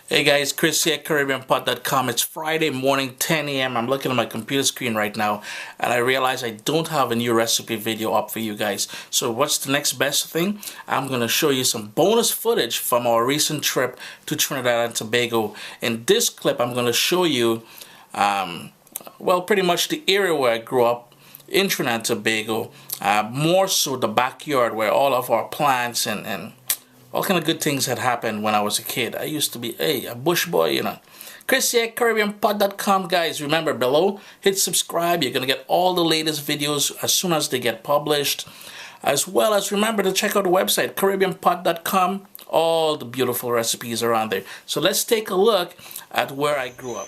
Hey guys, Chris here, CaribbeanPot.com. It's Friday morning, 10 a.m. I'm looking at my computer screen right now, and I realize I don't have a new recipe video up for you guys. So what's the next best thing? I'm going to show you some bonus footage from our recent trip to Trinidad and Tobago. In this clip, I'm going to show you, well, pretty much the area where I grew up in Trinidad and Tobago, more so the backyard where all of our plants and all kind of good things had happened when I was a kid. I used to be a bush boy, you know. Chris here, CaribbeanPot.com, guys. Remember, below, hit subscribe. You're going to get all the latest videos as soon as they get published. As well as remember to check out the website, CaribbeanPot.com. All the beautiful recipes are on there. So let's take a look at where I grew up.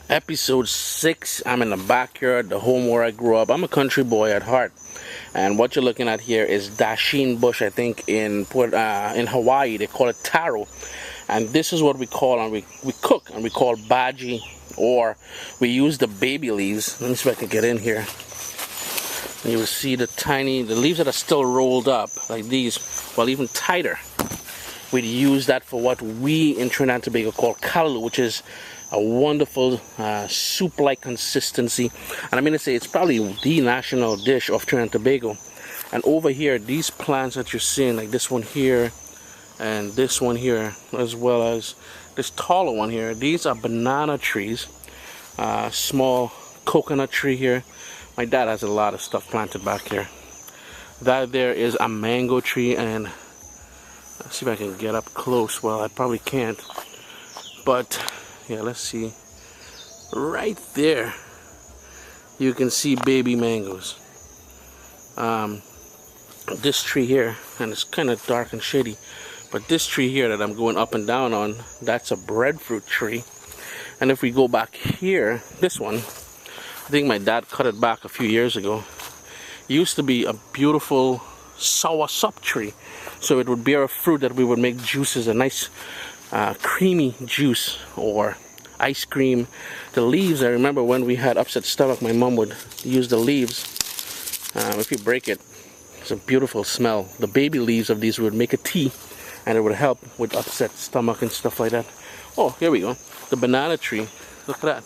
Episode 6, I'm in the backyard, the home where I grew up. I'm a country boy at heart. And what you're looking at here is dasheen bush. I think in Hawaii they call it taro, and this is what we call, and we cook and we call bhaji, or we use the baby leaves. Let me see if I can get in here. And you will see the leaves that are still rolled up like these, well, even tighter. We'd use that for what we in Trinidad and Tobago call callaloo, which is a wonderful soup-like consistency. And I'm going to say it's probably the national dish of Trinidad and Tobago. And over here, these plants that you're seeing, like this one here and this one here, as well as this taller one here, these are banana trees. Small coconut tree here. My dad has a lot of stuff planted back here. That there is a mango tree, and let's see if I can get up close. Well, I probably can't, but yeah, let's see. Right there, you can see baby mangoes. This tree here, and it's kind of dark and shady, but this tree here that I'm going up and down on, that's a breadfruit tree. And if we go back here, this one, I think my dad cut it back a few years ago. It used to be a beautiful soursop tree, so it would bear a fruit that we would make juices, a nice creamy juice or ice cream. The leaves, I remember when we had upset stomach, my mom would use the leaves. If you break it, it's a beautiful smell. The baby leaves of these would make a tea, and it would help with upset stomach and stuff like that. Oh, here we go. The banana tree. Look at that.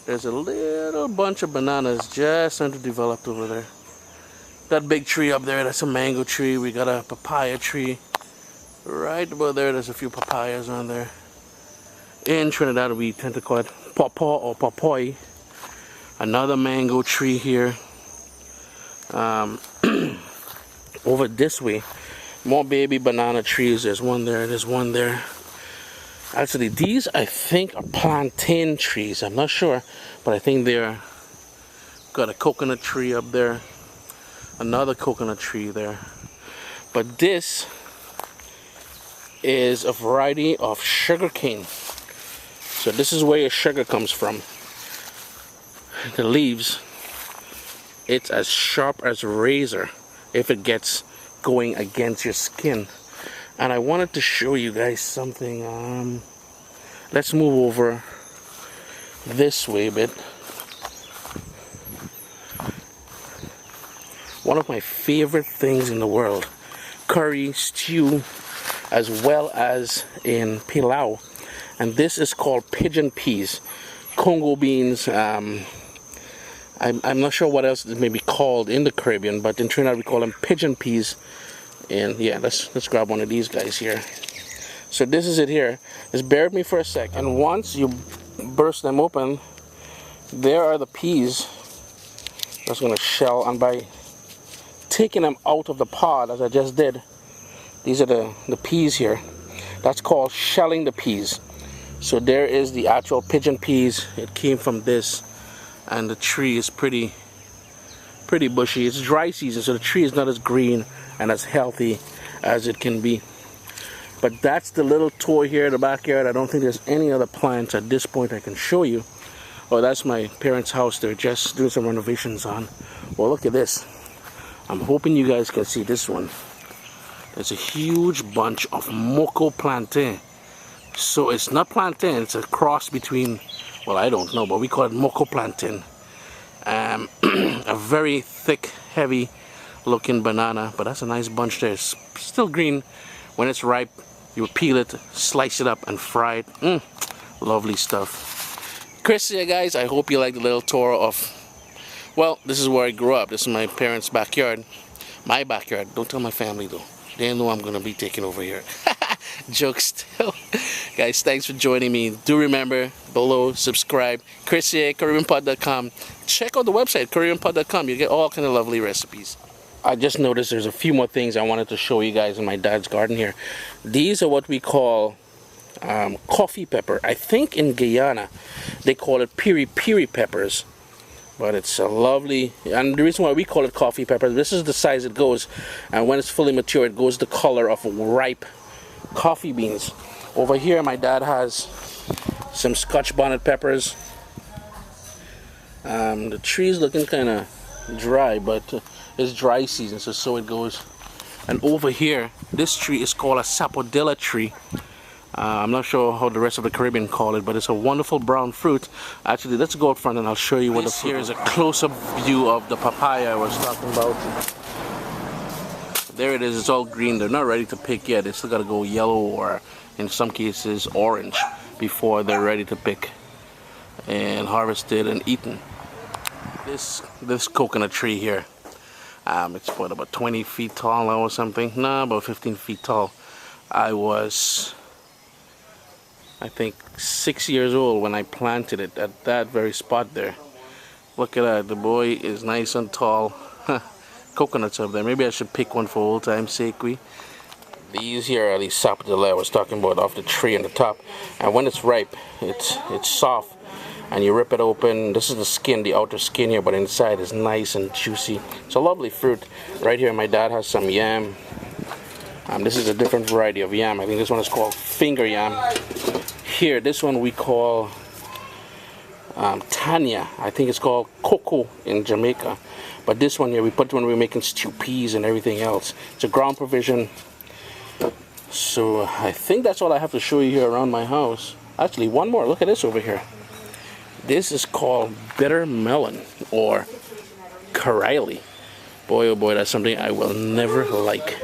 There's a little bunch of bananas just starting to develop over there. That big tree up there, that's a mango tree. We got a papaya tree. Right about there, there's a few papayas on there. In Trinidad, we tend to call it pawpaw or papoy. Another mango tree here. Over this way, more baby banana trees. There's one there, there's one there. Actually, these I think are plantain trees. I'm not sure, but I think they're got a coconut tree up there. Another coconut tree there. But this is a variety of sugar cane. So this is where your sugar comes from. The leaves, it's as sharp as a razor if it gets going against your skin. And I wanted to show you guys something. Let's move over this way a bit. One of my favorite things in the world, curry, stew, as well as in pilau. And this is called pigeon peas, Congo beans. I'm not sure what else it may be called in the Caribbean, but in Trinidad we call them pigeon peas. And yeah, let's grab one of these guys here. So this is it here. Just bear with me for a sec. And once you burst them open, there are the peas. That's gonna shell, and by taking them out of the pod, as I just did, these are the peas here. That's called shelling the peas. So there is the actual pigeon peas. It came from this, and the tree is pretty bushy. It's dry season, so the tree is not as green and as healthy as it can be. But that's the little toy here in the backyard. I don't think there's any other plants at this point I can show you. Oh, that's my parents' house. They're just doing some renovations on. Well, look at this. I'm hoping you guys can see this one. There's a huge bunch of moko plantain. So it's not plantain, it's a cross between, well, I don't know, but we call it moko plantain. A very thick, heavy looking banana, but that's a nice bunch there. It's still green. When it's ripe, You peel it, slice it up, and fry it. Lovely stuff. Chris here, guys. I hope you like the little tour of, well, this is where I grew up. This is my parents' backyard. My backyard. Don't tell my family though. They know I'm going to be taking over here. Joke still. Guys, thanks for joining me. Do remember, below, subscribe. Chris here, CaribbeanPot.com. Check out the website, CaribbeanPot.com. You get all kind of lovely recipes. I just noticed there's a few more things I wanted to show you guys in my dad's garden here. These are what we call coffee pepper. I think in Guyana they call it piri piri peppers, but it's a lovely, and the reason why we call it coffee pepper, this is the size it goes, and when it's fully mature it goes the color of ripe coffee beans. Over here my dad has some Scotch bonnet peppers. The tree's looking kind of dry, but it's dry season, so it goes. And over here, this tree is called a sapodilla tree. I'm not sure how the rest of the Caribbean call it, but it's a wonderful brown fruit. Actually, let's go up front and I'll show you what the fruit is. Here is a close-up view of the papaya I was talking about. There it is. It's all green. They're not ready to pick yet. They still got to go yellow, or in some cases orange, before they're ready to pick and harvested and eaten. This coconut tree here, it's about 20 feet tall now or something. No, about 15 feet tall. I was, I think, 6 years old when I planted it at that very spot there. Look at that, the boy is nice and tall. Coconuts up there. Maybe I should pick one for old time's sake. These here are the sapodilla I was talking about, off the tree on the top. And when it's ripe, it's soft, and you rip it open. This is the skin, the outer skin here, but inside is nice and juicy. It's a lovely fruit. Right here my dad has some yam. This is a different variety of yam. I think this one is called finger yam. Here, this one we call Tanya. I think it's called cocoa in Jamaica. But this one here, we put when we're making stew peas and everything else. It's a ground provision. So I think that's all I have to show you here around my house. Actually, one more. Look at this over here. This is called bitter melon, or Karaili. Boy, oh boy, that's something I will never like.